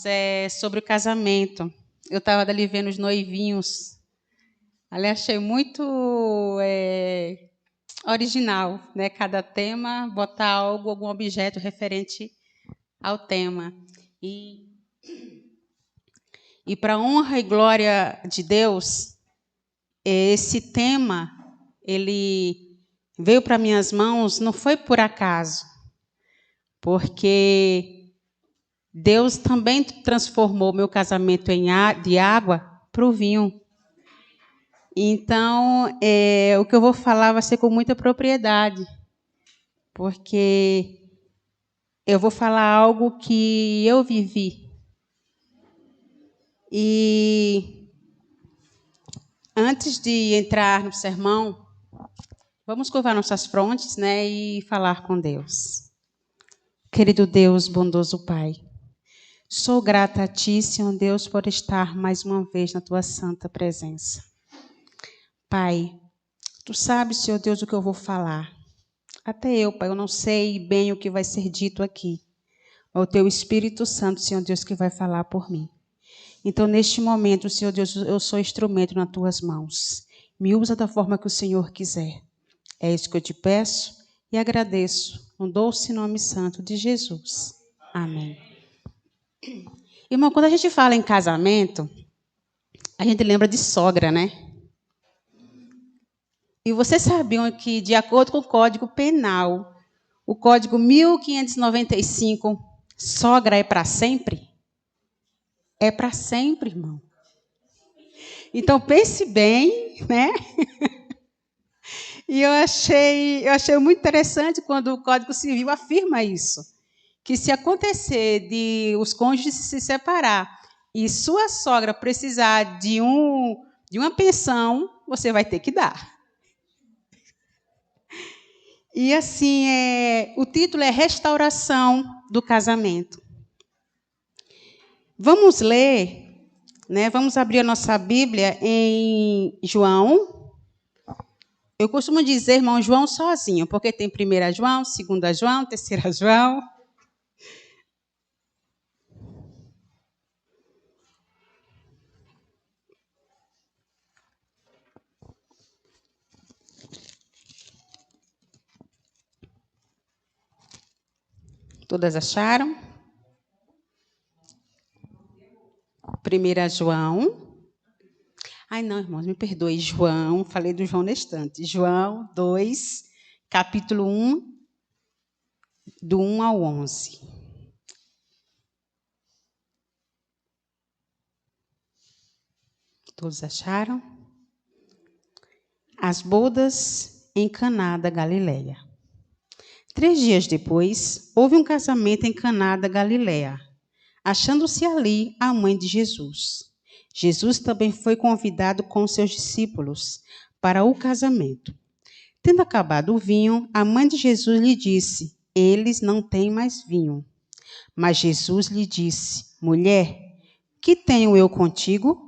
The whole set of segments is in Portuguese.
é sobre o casamento. Eu estava ali vendo os noivinhos. Ali achei muito original, né? Cada tema, botar algum objeto referente ao tema. E para honra e glória de Deus, esse tema, ele veio para minhas mãos, não foi por acaso, porque Deus também transformou meu casamento de água para o vinho. Então, o que eu vou falar vai ser com muita propriedade, porque eu vou falar algo que eu vivi. E antes de entrar no sermão, vamos curvar nossas frontes, né, e falar com Deus. Querido Deus, bondoso Pai, sou grata a Ti, Senhor Deus, por estar mais uma vez na Tua santa presença. Pai, Tu sabes, Senhor Deus, o que eu vou falar. Até eu, Pai, eu não sei bem o que vai ser dito aqui. É o Teu Espírito Santo, Senhor Deus, que vai falar por mim. Então, neste momento, Senhor Deus, eu sou instrumento nas Tuas mãos. Me usa da forma que o Senhor quiser. É isso que eu te peço e agradeço, no doce nome santo de Jesus. Amém. Irmão, quando a gente fala em casamento, a gente lembra de sogra, né? E vocês sabiam que, de acordo com o Código Penal, o Código 1595, sogra é para sempre? É para sempre, irmão. Então, pense bem, né? E eu achei muito interessante quando o Código Civil afirma isso, que se acontecer de os cônjuges se separar e sua sogra precisar de uma pensão, você vai ter que dar. E assim, o título é Restauração do Casamento. Vamos ler, né? Vamos abrir a nossa Bíblia em João. Eu costumo dizer, irmão, João sozinho, porque tem 1 João, 2 João, 3 João. Todas acharam? 1 João. Ai, não, irmãos, me perdoe. João, falei do João na estante. João 2, capítulo 1, do 1 ao 11. Todos acharam? As bodas em Caná da Galileia. 3 dias depois, houve um casamento em Caná da Galileia, achando-se ali a mãe de Jesus. Jesus também foi convidado com seus discípulos para o casamento. Tendo acabado o vinho, a mãe de Jesus lhe disse: eles não têm mais vinho. Mas Jesus lhe disse: mulher, que tenho eu contigo?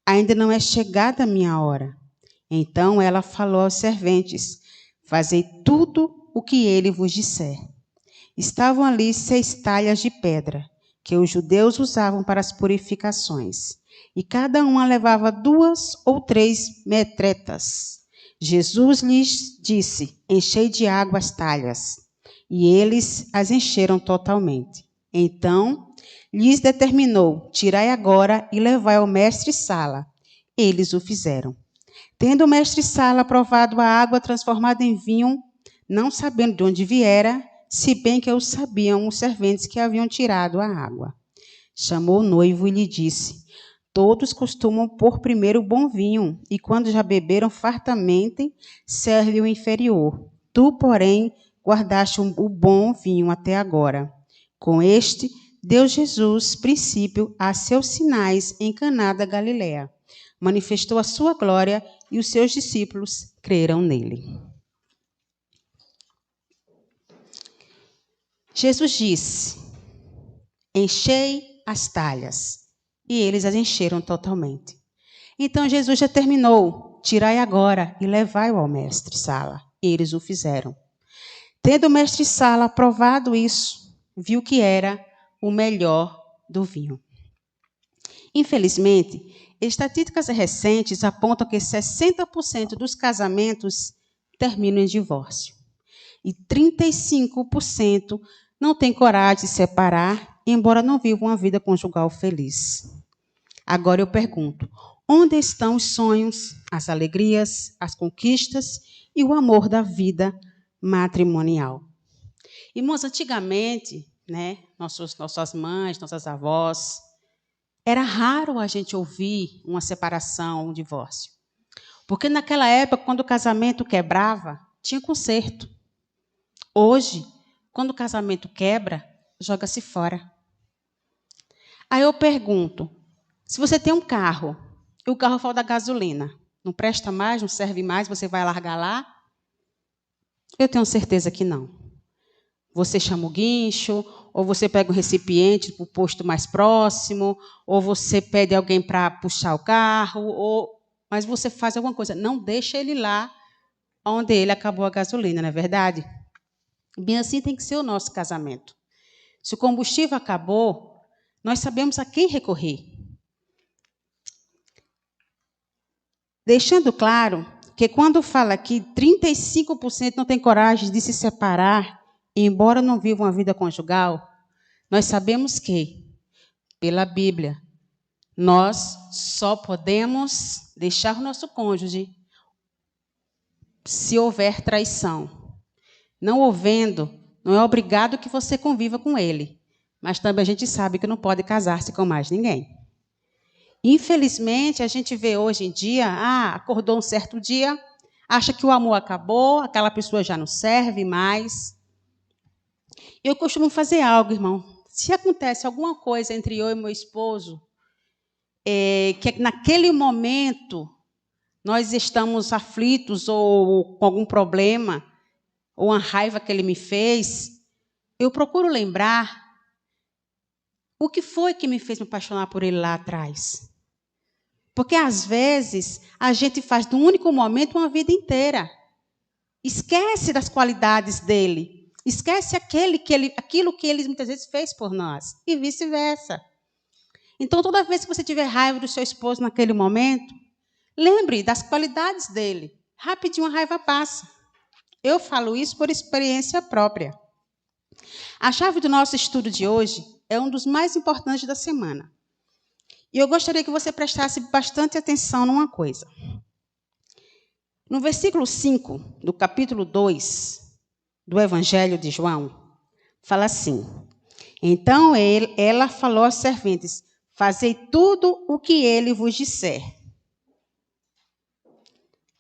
Ainda não é chegada a minha hora. Então ela falou aos serventes: fazei tudo o que ele vos disser. Estavam ali 6 talhas de pedra, que os judeus usavam para as purificações, e cada uma levava 2 ou 3 metretas. Jesus lhes disse: enchei de água as talhas. E eles as encheram totalmente. Então lhes determinou: tirai agora e levai ao mestre-sala. Eles o fizeram. Tendo o mestre-sala provado a água transformada em vinho, não sabendo de onde viera, se bem que o sabiam os serventes que haviam tirado a água. Chamou o noivo e lhe disse: todos costumam pôr primeiro o bom vinho, e quando já beberam fartamente, serve o inferior. Tu, porém, guardaste o bom vinho até agora. Com este, deu Jesus princípio a seus sinais em Caná da Galileia. Manifestou a sua glória e os seus discípulos creram nele. Jesus disse: enchei as talhas. E eles as encheram totalmente. Então Jesus já terminou: tirai agora e levai-o ao mestre-sala. Eles o fizeram. Tendo o mestre-sala provado isso, viu que era o melhor do vinho. Infelizmente, estatísticas recentes apontam que 60% dos casamentos terminam em divórcio. E 35% não têm coragem de se separar, embora não vivam uma vida conjugal feliz. Agora eu pergunto, onde estão os sonhos, as alegrias, as conquistas e o amor da vida matrimonial? Irmãos, antigamente, nossas mães, nossas avós, era raro a gente ouvir uma separação, um divórcio. Porque naquela época, quando o casamento quebrava, tinha conserto. Hoje, quando o casamento quebra, joga-se fora. Aí eu pergunto, se você tem um carro, e o carro falta gasolina, não presta mais, não serve mais, você vai largar lá? Eu tenho certeza que não. Você chama o guincho, ou você pega um recipiente para o posto mais próximo, ou você pede alguém para puxar o carro, mas você faz alguma coisa. Não deixa ele lá onde ele acabou a gasolina, não é verdade? Bem assim tem que ser o nosso casamento. Se o combustível acabou, nós sabemos a quem recorrer. Deixando claro que quando fala que 35% não tem coragem de se separar, embora não vivam uma vida conjugal, nós sabemos que, pela Bíblia, nós só podemos deixar o nosso cônjuge se houver traição. Não havendo, não é obrigado que você conviva com ele, mas também a gente sabe que não pode casar-se com mais ninguém. Infelizmente, a gente vê hoje em dia, acordou um certo dia, acha que o amor acabou, aquela pessoa já não serve mais. Eu costumo fazer algo, irmão. Se acontece alguma coisa entre eu e meu esposo, que naquele momento nós estamos aflitos ou com algum problema, ou uma raiva que ele me fez, eu procuro lembrar o que foi que me fez me apaixonar por ele lá atrás. Porque, às vezes, a gente faz de um único momento uma vida inteira. Esquece das qualidades dele. Esquece aquilo que ele muitas vezes fez por nós. E vice-versa. Então, toda vez que você tiver raiva do seu esposo naquele momento, lembre das qualidades dele. Rapidinho a raiva passa. Eu falo isso por experiência própria. A chave do nosso estudo de hoje é um dos mais importantes da semana. E eu gostaria que você prestasse bastante atenção numa coisa. No versículo 5 do capítulo 2 do Evangelho de João, fala assim: Então ela falou aos serventes: Fazei tudo o que ele vos disser.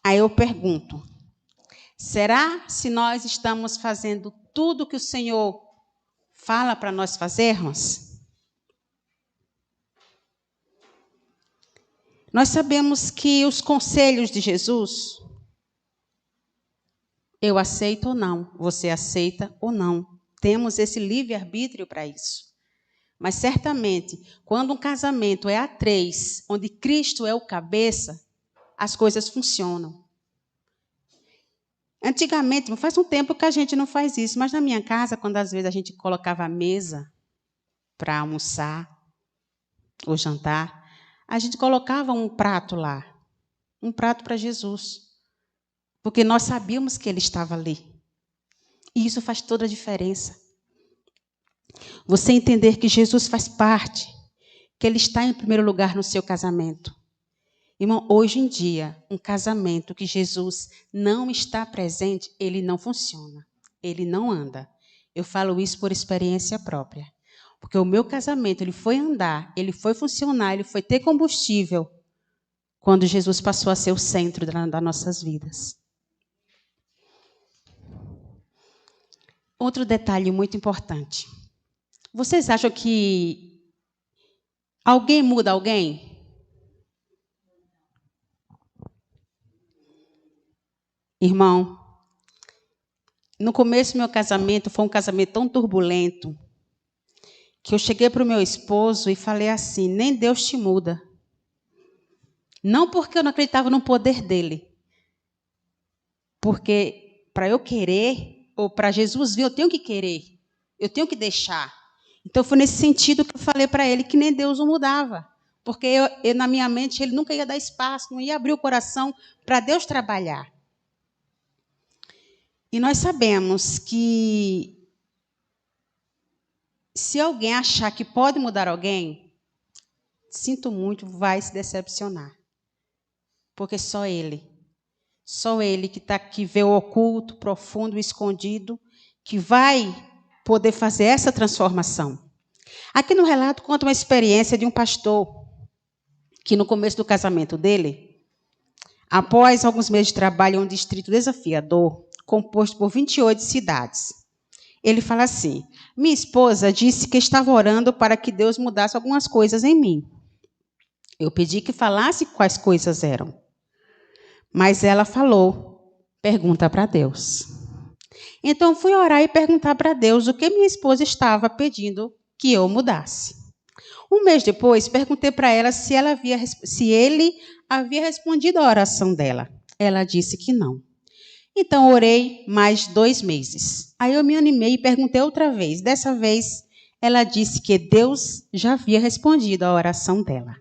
Aí eu pergunto: será se nós estamos fazendo tudo o que o Senhor fala para nós fazermos? Nós sabemos que os conselhos de Jesus, eu aceito ou não, você aceita ou não. Temos esse livre-arbítrio para isso. Mas certamente, quando um casamento é a três, onde Cristo é o cabeça, as coisas funcionam. Antigamente, faz um tempo que a gente não faz isso, mas na minha casa, quando às vezes a gente colocava a mesa para almoçar ou jantar, a gente colocava um prato lá, um prato para Jesus, porque nós sabíamos que ele estava ali. E isso faz toda a diferença. Você entender que Jesus faz parte, que ele está em primeiro lugar no seu casamento. Irmão, hoje em dia, um casamento que Jesus não está presente, ele não funciona, ele não anda. Eu falo isso por experiência própria. Porque o meu casamento, ele foi andar, ele foi funcionar, ele foi ter combustível quando Jesus passou a ser o centro das nossas vidas. Outro detalhe muito importante. Vocês acham que alguém muda alguém? Irmão, no começo do meu casamento, foi um casamento tão turbulento, que eu cheguei para o meu esposo e falei assim: nem Deus te muda. Não porque eu não acreditava no poder dele. Porque para eu querer, ou para Jesus vir, eu tenho que querer. Eu tenho que deixar. Então, foi nesse sentido que eu falei para ele que nem Deus o mudava. Porque na minha mente, ele nunca ia dar espaço, não ia abrir o coração para Deus trabalhar. E nós sabemos que se alguém achar que pode mudar alguém, sinto muito, vai se decepcionar. Porque só ele que está aqui, vê o oculto, profundo, escondido, que vai poder fazer essa transformação. Aqui no relato conta uma experiência de um pastor que no começo do casamento dele, após alguns meses de trabalho em um distrito desafiador, composto por 28 cidades, ele fala assim: minha esposa disse que estava orando para que Deus mudasse algumas coisas em mim. Eu pedi que falasse quais coisas eram. Mas ela falou: pergunta para Deus. Então, fui orar e perguntar para Deus o que minha esposa estava pedindo que eu mudasse. Um mês depois, perguntei para ela se ele havia respondido à oração dela. Ela disse que não. Então, orei mais 2 meses. Aí eu me animei e perguntei outra vez. Dessa vez, ela disse que Deus já havia respondido à oração dela.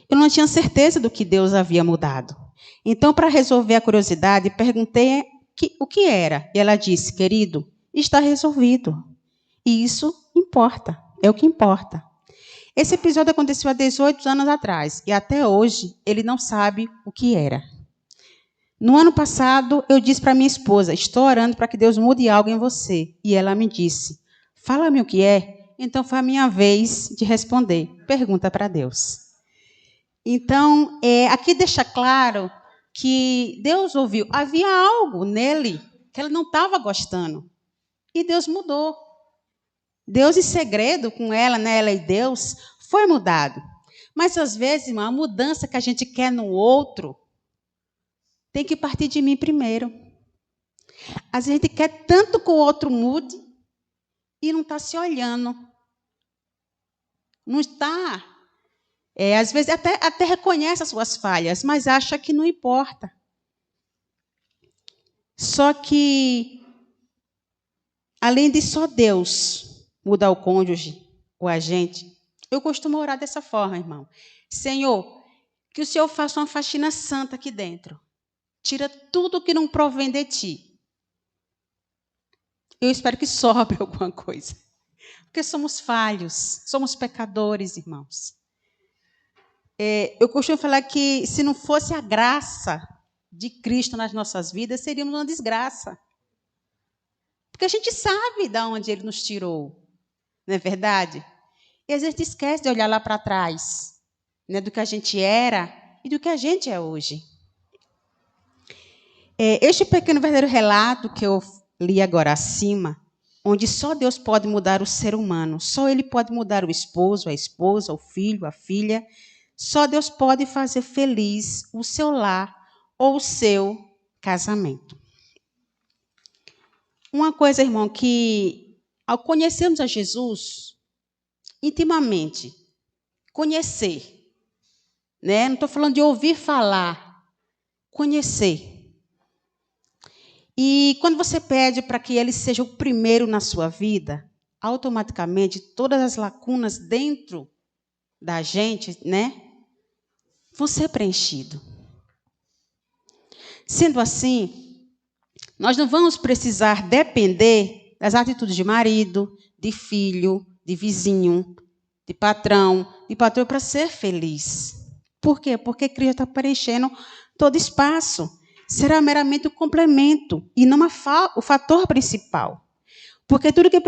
Eu não tinha certeza do que Deus havia mudado. Então, para resolver a curiosidade, perguntei o que era. E ela disse: querido, está resolvido. E isso importa, é o que importa. Esse episódio aconteceu há 18 anos atrás. E até hoje, ele não sabe o que era. No ano passado, eu disse para minha esposa: estou orando para que Deus mude algo em você. E ela me disse: fala-me o que é. Então, foi a minha vez de responder: pergunta para Deus. Então, aqui deixa claro que Deus ouviu. Havia algo nele que ela não estava gostando. E Deus mudou. Deus em segredo com ela, né? Ela e Deus, foi mudado. Mas, às vezes, irmã, a mudança que a gente quer no outro tem que partir de mim primeiro. Às vezes, a gente quer tanto que o outro mude e não está se olhando. Não está... às vezes até reconhece as suas falhas, mas acha que não importa. Só que, além de só Deus mudar o cônjuge, o agente, eu costumo orar dessa forma, irmão. Senhor, que o Senhor faça uma faxina santa aqui dentro. Tira tudo que não provém de ti. Eu espero que sobre alguma coisa. Porque somos falhos, somos pecadores, irmãos. Eu costumo falar que se não fosse a graça de Cristo nas nossas vidas, seríamos uma desgraça. Porque a gente sabe de onde Ele nos tirou, não é verdade? E às vezes a gente esquece de olhar lá para trás, né, do que a gente era e do que a gente é hoje. Este pequeno verdadeiro relato que eu li agora acima, onde só Deus pode mudar o ser humano, só Ele pode mudar o esposo, a esposa, o filho, a filha, só Deus pode fazer feliz o seu lar ou o seu casamento. Uma coisa, irmão, que ao conhecermos a Jesus intimamente, conhecer, né? Não estou falando de ouvir falar, conhecer. E quando você pede para que Ele seja o primeiro na sua vida, automaticamente todas as lacunas dentro da gente, né, vão ser preenchidas. Sendo assim, nós não vamos precisar depender das atitudes de marido, de filho, de vizinho, de patrão, de patroa para ser feliz. Por quê? Porque Cristo está preenchendo todo espaço. Será meramente o complemento e não o fator principal. Porque tudo que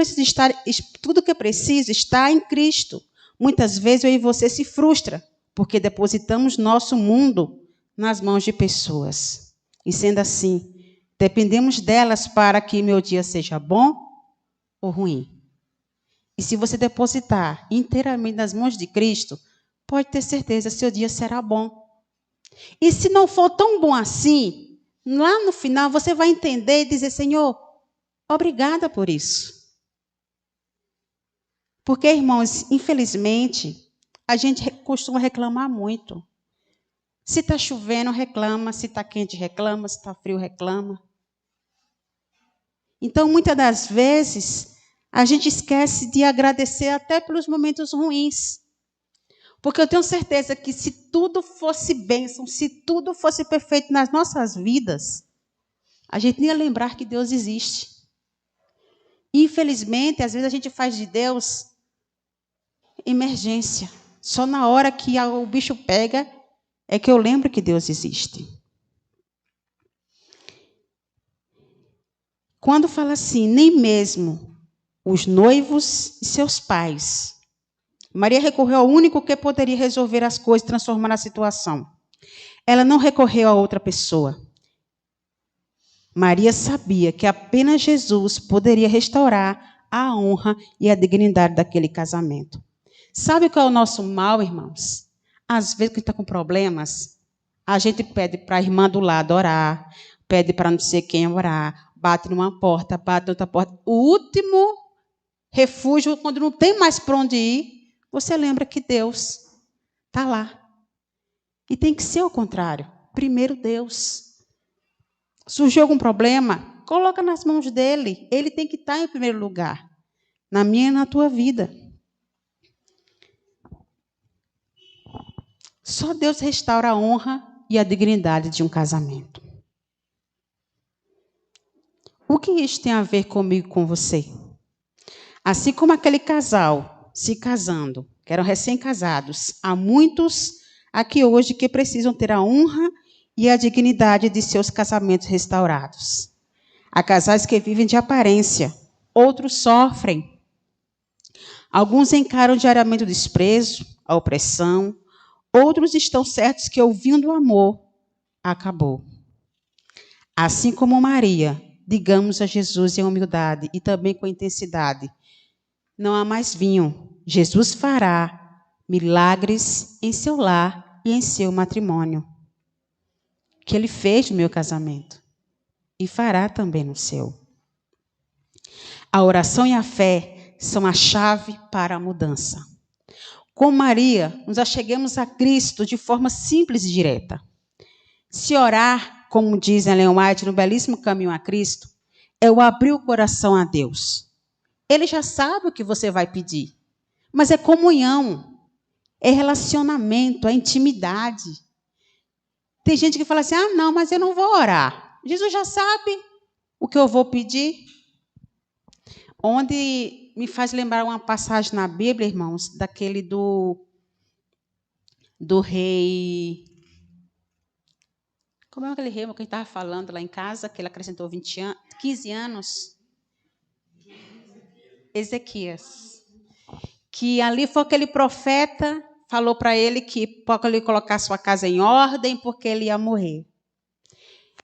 precisa está em Cristo. Muitas vezes eu e você se frustra, porque depositamos nosso mundo nas mãos de pessoas. E sendo assim, dependemos delas para que meu dia seja bom ou ruim. E se você depositar inteiramente nas mãos de Cristo, pode ter certeza que seu dia será bom. E se não for tão bom assim, lá no final você vai entender e dizer: Senhor, obrigada por isso. Porque, irmãos, infelizmente, a gente costuma reclamar muito. Se está chovendo, reclama. Se está quente, reclama. Se está frio, reclama. Então, muitas das vezes, A gente esquece de agradecer até pelos momentos ruins. Porque eu tenho certeza que se tudo fosse bênção, se tudo fosse perfeito nas nossas vidas, a gente nem ia lembrar que Deus existe. Infelizmente, às vezes a gente faz de Deus emergência. Só na hora que o bicho pega é que eu lembro que Deus existe. Quando fala assim, nem mesmo os noivos e seus pais. Maria recorreu ao único que poderia resolver as coisas, transformar a situação. Ela não recorreu a outra pessoa. Maria sabia que apenas Jesus poderia restaurar a honra e a dignidade daquele casamento. Sabe qual é o nosso mal, irmãos? Às vezes, que está com problemas, a gente pede para a irmã do lado orar, pede para não sei quem orar, bate numa porta, bate em outra porta. O último refúgio, quando não tem mais para onde ir, você lembra que Deus está lá. E tem que ser o contrário. Primeiro Deus. Surgiu algum problema? Coloca nas mãos dele. Ele tem que estar em primeiro lugar. Na minha e na tua vida. Só Deus restaura a honra e a dignidade de um casamento. O que isso tem a ver comigo e com você? Assim como aquele casal se casando, que eram recém-casados, há muitos aqui hoje que precisam ter a honra e a dignidade de seus casamentos restaurados. Há casais que vivem de aparência, outros sofrem. Alguns encaram diariamente o desprezo, a opressão, outros estão certos que, ouvindo o amor, acabou. Assim como Maria, digamos a Jesus em humildade e também com intensidade, não há mais vinho. Jesus fará milagres em seu lar e em seu matrimônio. Que ele fez no meu casamento. E fará também no seu. A oração e a fé são a chave para a mudança. Com Maria, nos acheguemos a Cristo de forma simples e direta. Se orar, como diz Ellen White, no belíssimo Caminho a Cristo, é o abrir o coração a Deus. Ele já sabe o que você vai pedir. Mas é comunhão, é relacionamento, é intimidade. Tem gente que fala assim, não, mas eu não vou orar. Jesus já sabe o que eu vou pedir. Onde me faz lembrar uma passagem na Bíblia, irmãos, daquele do rei... Como é aquele rei que a gente estava falando lá em casa, que ele acrescentou 15 anos? Ezequias. Que ali foi aquele profeta, falou para ele que para ele colocar sua casa em ordem, porque ele ia morrer.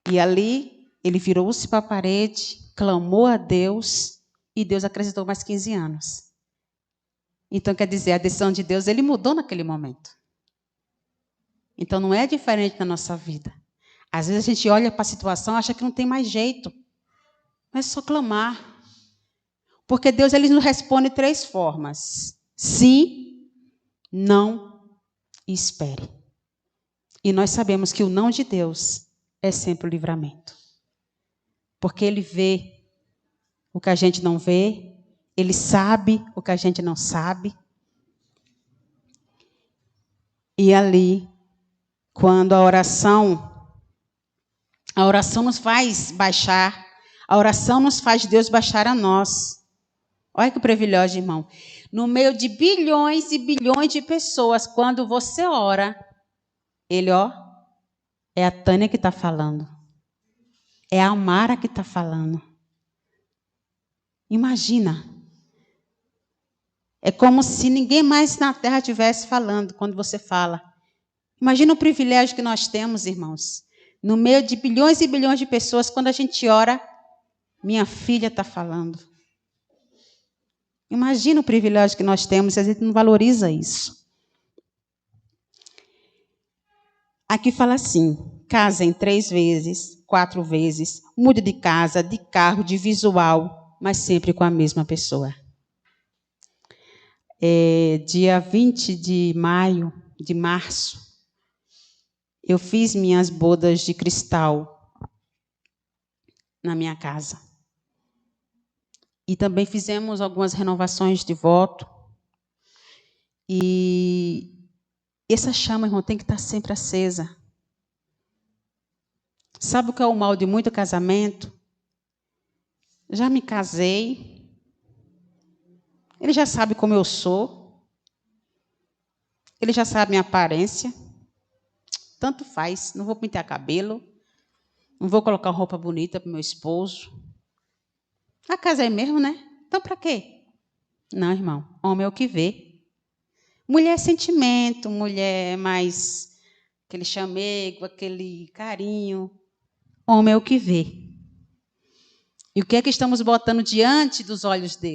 E ali ele virou-se para a parede, clamou a Deus, e Deus acrescentou mais 15 anos. Então, quer dizer, a decisão de Deus, ele mudou naquele momento. Então, não é diferente na nossa vida. Às vezes a gente olha para a situação e acha que não tem mais jeito. Mas é só clamar. Porque Deus ele nos responde 3 formas. Sim, não e espere. E nós sabemos que o não de Deus é sempre o livramento. Porque ele vê o que a gente não vê, ele sabe o que a gente não sabe. E ali, quando a oração nos faz baixar, a oração nos faz Deus baixar a nós. Olha que privilégio, irmão. No meio de bilhões e bilhões de pessoas, quando você ora, ele, é a Tânia que está falando. É a Mara que está falando. Imagina. É como se ninguém mais na terra estivesse falando quando você fala. Imagina o privilégio que nós temos, irmãos. No meio de bilhões e bilhões de pessoas, quando a gente ora, minha filha está falando. Imagina o privilégio que nós temos e a gente não valoriza isso. Aqui fala assim, casem 3 vezes, 4 vezes, mude de casa, de carro, de visual, mas sempre com a mesma pessoa. Dia 20 de março, eu fiz minhas bodas de cristal na minha casa. E também fizemos algumas renovações de voto. E essa chama, irmão, tem que estar sempre acesa. Sabe o que é o mal de muito casamento? Já me casei. Ele já sabe como eu sou. Ele já sabe minha aparência. Tanto faz. Não vou pintar cabelo. Não vou colocar roupa bonita para o meu esposo. A casa é mesmo, né? Então, para quê? Não, irmão. Homem é o que vê. Mulher é sentimento. Mulher é mais aquele chamego, aquele carinho. Homem é o que vê. E o que é que estamos botando diante dos olhos dele?